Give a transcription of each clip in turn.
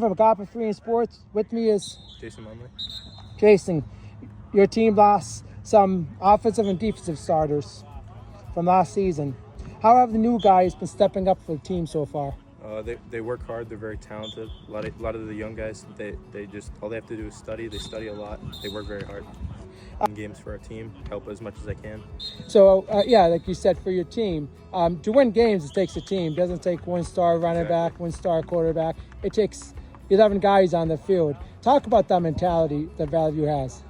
from Agape Free in Sports. With me is Jason Munley. Jason. Your team lost some offensive and defensive starters from last season. How have the new guys been stepping up for the team so far? They work hard. They're very talented. A lot of the young guys, they just all they have to do is study. They study a lot. They work very hard. Games for our team, help as much as I can. So, like you said, for your team, to win games, it takes a team. It doesn't take one star running back, one star quarterback. It takes 11 guys on the field. Talk about that mentality that Valley View has.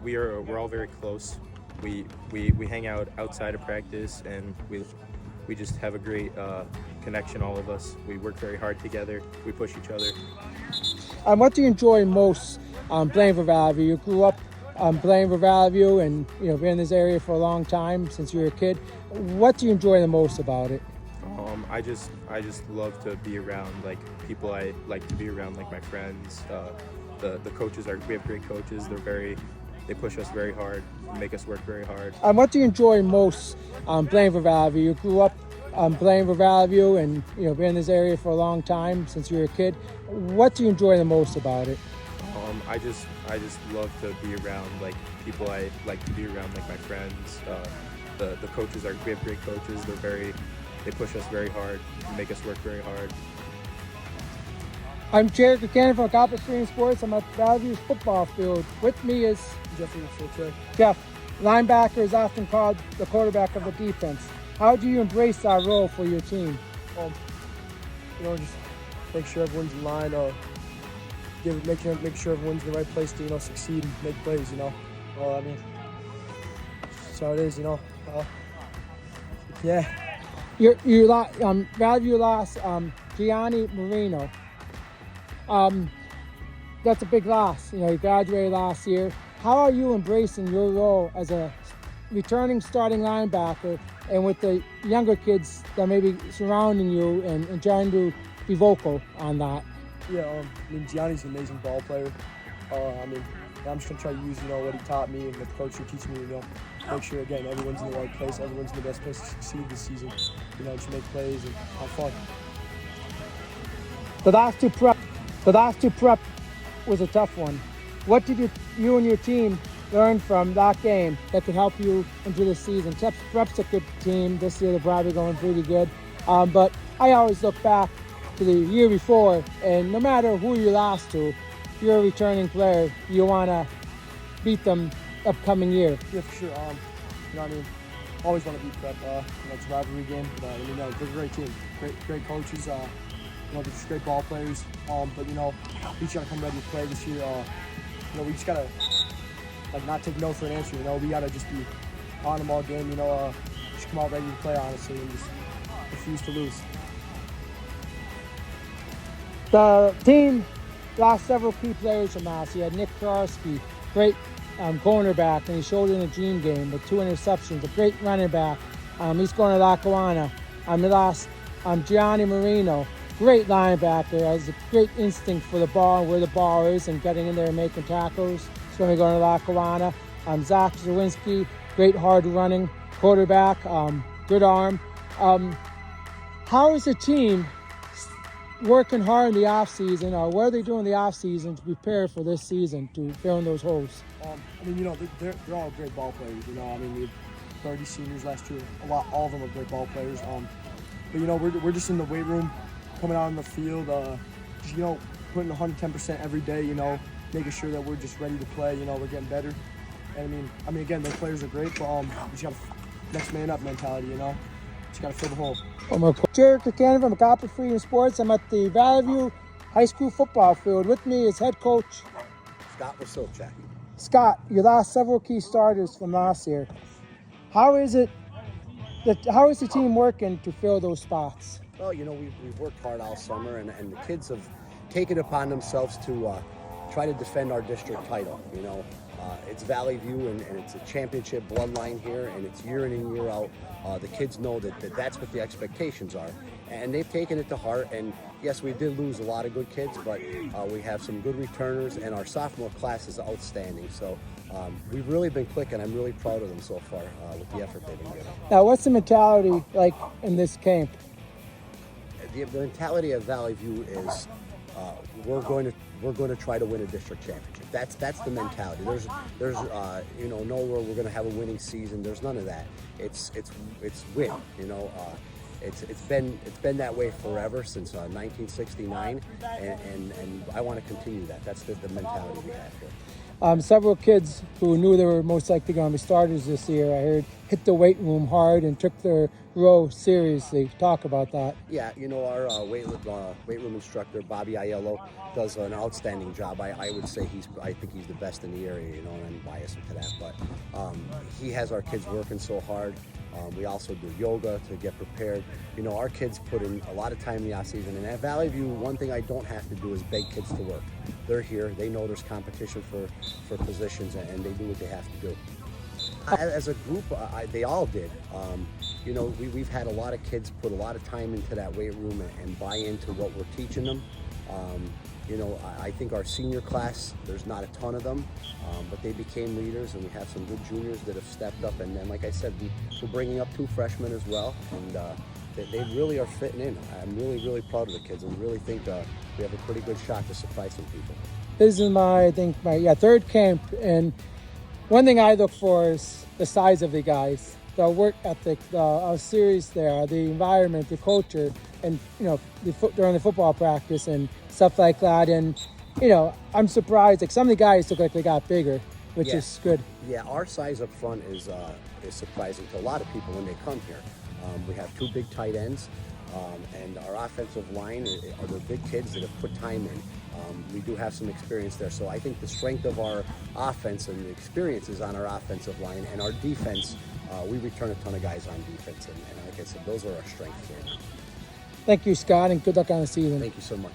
We're all very close. We hang out outside of practice, and we just have a great connection, all of us. We work very hard together. We push each other. What do you enjoy most playing for Valley View? You grew up playing for Valley View and been in this area for a long time since you were a kid. What do you enjoy the most about it? I just love to be around like people I like to be around, like my friends. The coaches we have great coaches. They push us very hard, make us work very hard. What do you enjoy most playing for Valley View? You grew up playing for Valley View and been in this area for a long time since you were a kid. What do you enjoy the most about it? I just love to be around like people I like to be around, like my friends. The coaches we have great coaches. They push us very hard, make us work very hard. I'm Jeffrey Wasilchak from Agape Free in Sports. I'm at Valley View's football field. With me is Jeffrey Wasilchak. Jeff. Linebacker is often called the quarterback of the defense. How do you embrace that role for your team? Just make sure everyone's in line. Make sure everyone's in the right place to succeed and make plays. That's how it is. Yeah. Valley View lost Gianni Marino. That's a big loss. He graduated last year. How are you embracing your role as a returning starting linebacker and with the younger kids that may be surrounding you and trying to be vocal on that? Yeah, Gianni's an amazing ball player. I'm just going to try to use, what he taught me and the coach who teach me, make sure, again, everyone's in the right place, everyone's in the best place to succeed this season, to make plays and have fun. The last two prep was a tough one. What did you and your team learn from that game that could help you into the season? Prep's a good team. This year they're probably going pretty good. But I always look back to the year before, and no matter who you lost to, if you're a returning player, you want to beat them upcoming year. Yeah, for sure. Always want to beat Prep. It's a rivalry game. But, they're a great team. Great coaches. They're just great ball players. But we just gotta come ready to play this year. We just gotta not take no for an answer. We gotta just be on them all game. Just come out ready to play honestly and just refuse to lose. The team lost several key players from last year. Nick Rutkowski, great cornerback, and he showed it in a dream game with 2 interceptions. A great running back. He's going to Lackawanna. They lost Gianni Marino, great linebacker, has a great instinct for the ball and where the ball is and getting in there and making tackles. He's going to be going to Lackawanna. Zach Zawinski, great hard running quarterback, good arm. How is the team working hard in the offseason, or what are they doing in the offseason to prepare for this season, to fill in those holes? They're all great ball players. We had 30 seniors last year. All of them are great ball players. But we're just in the weight room, coming out on the field, just putting 110% every day. Making sure that we're just ready to play. We're getting better. And again, the players are great, but we just got next man up mentality. Just got to fill the hole. Jeffrey Wasilchak from Agape Free in Sports. I'm at the Valley View High School football field. With me is head coach Scott Wasilchak. Scott, you lost several key starters from last year. How is the team working to fill those spots? Well, we've worked hard all summer, and the kids have taken it upon themselves to try to defend our district title. It's Valley View, and it's a championship bloodline here, and it's year in and year out. The kids know that's what the expectations are, and they've taken it to heart. And yes, we did lose a lot of good kids, but we have some good returners, and our sophomore class is outstanding. So we've really been clicking. I'm really proud of them so far with the effort they've been giving. Now, what's the mentality like in this camp? The mentality of Valley View is we're going to try to win a district championship. That's the mentality. There's nowhere we're going to have a winning season. There's none of that. It's win. It's been that way forever since 1969, and I want to continue that. That's the mentality we have here. Several kids who knew they were most likely going to be starters this year, I heard, hit the weight room hard and took their row seriously. Talk about that. Yeah, our weight room instructor, Bobby Aiello, does an outstanding job. I would say I think he's the best in the area, and I'm biased to that. But he has our kids working so hard. We also do yoga to get prepared. Our kids put in a lot of time in the off-season. And at Valley View, one thing I don't have to do is beg kids to work. They're here. They know there's competition for positions, and they do what they have to do. As a group, they all did. We've had a lot of kids put a lot of time into that weight room and buy into what we're teaching them. I think our senior class, there's not a ton of them, but they became leaders, and we have some good juniors that have stepped up. And then, like I said, we're bringing up 2 freshmen as well, and they really are fitting in. I'm really, really proud of the kids, and really think we have a pretty good shot to surprise some people. This is my third camp, and one thing I look for is the size of the guys, the work ethic, how serious they are, the environment, the culture, and during the football practice and stuff like that. And I'm surprised. Like, some of the guys look like they got bigger, which is good. Yeah, our size up front is surprising to a lot of people when they come here. We have 2 big tight ends, and our offensive line are the big kids that have put time in. We do have some experience there, so I think the strength of our offense and the experience is on our offensive line, and our defense. We return a ton of guys on defense, and like I said, those are our strengths here. Thank you, Scott, and good luck on the season. Thank you so much.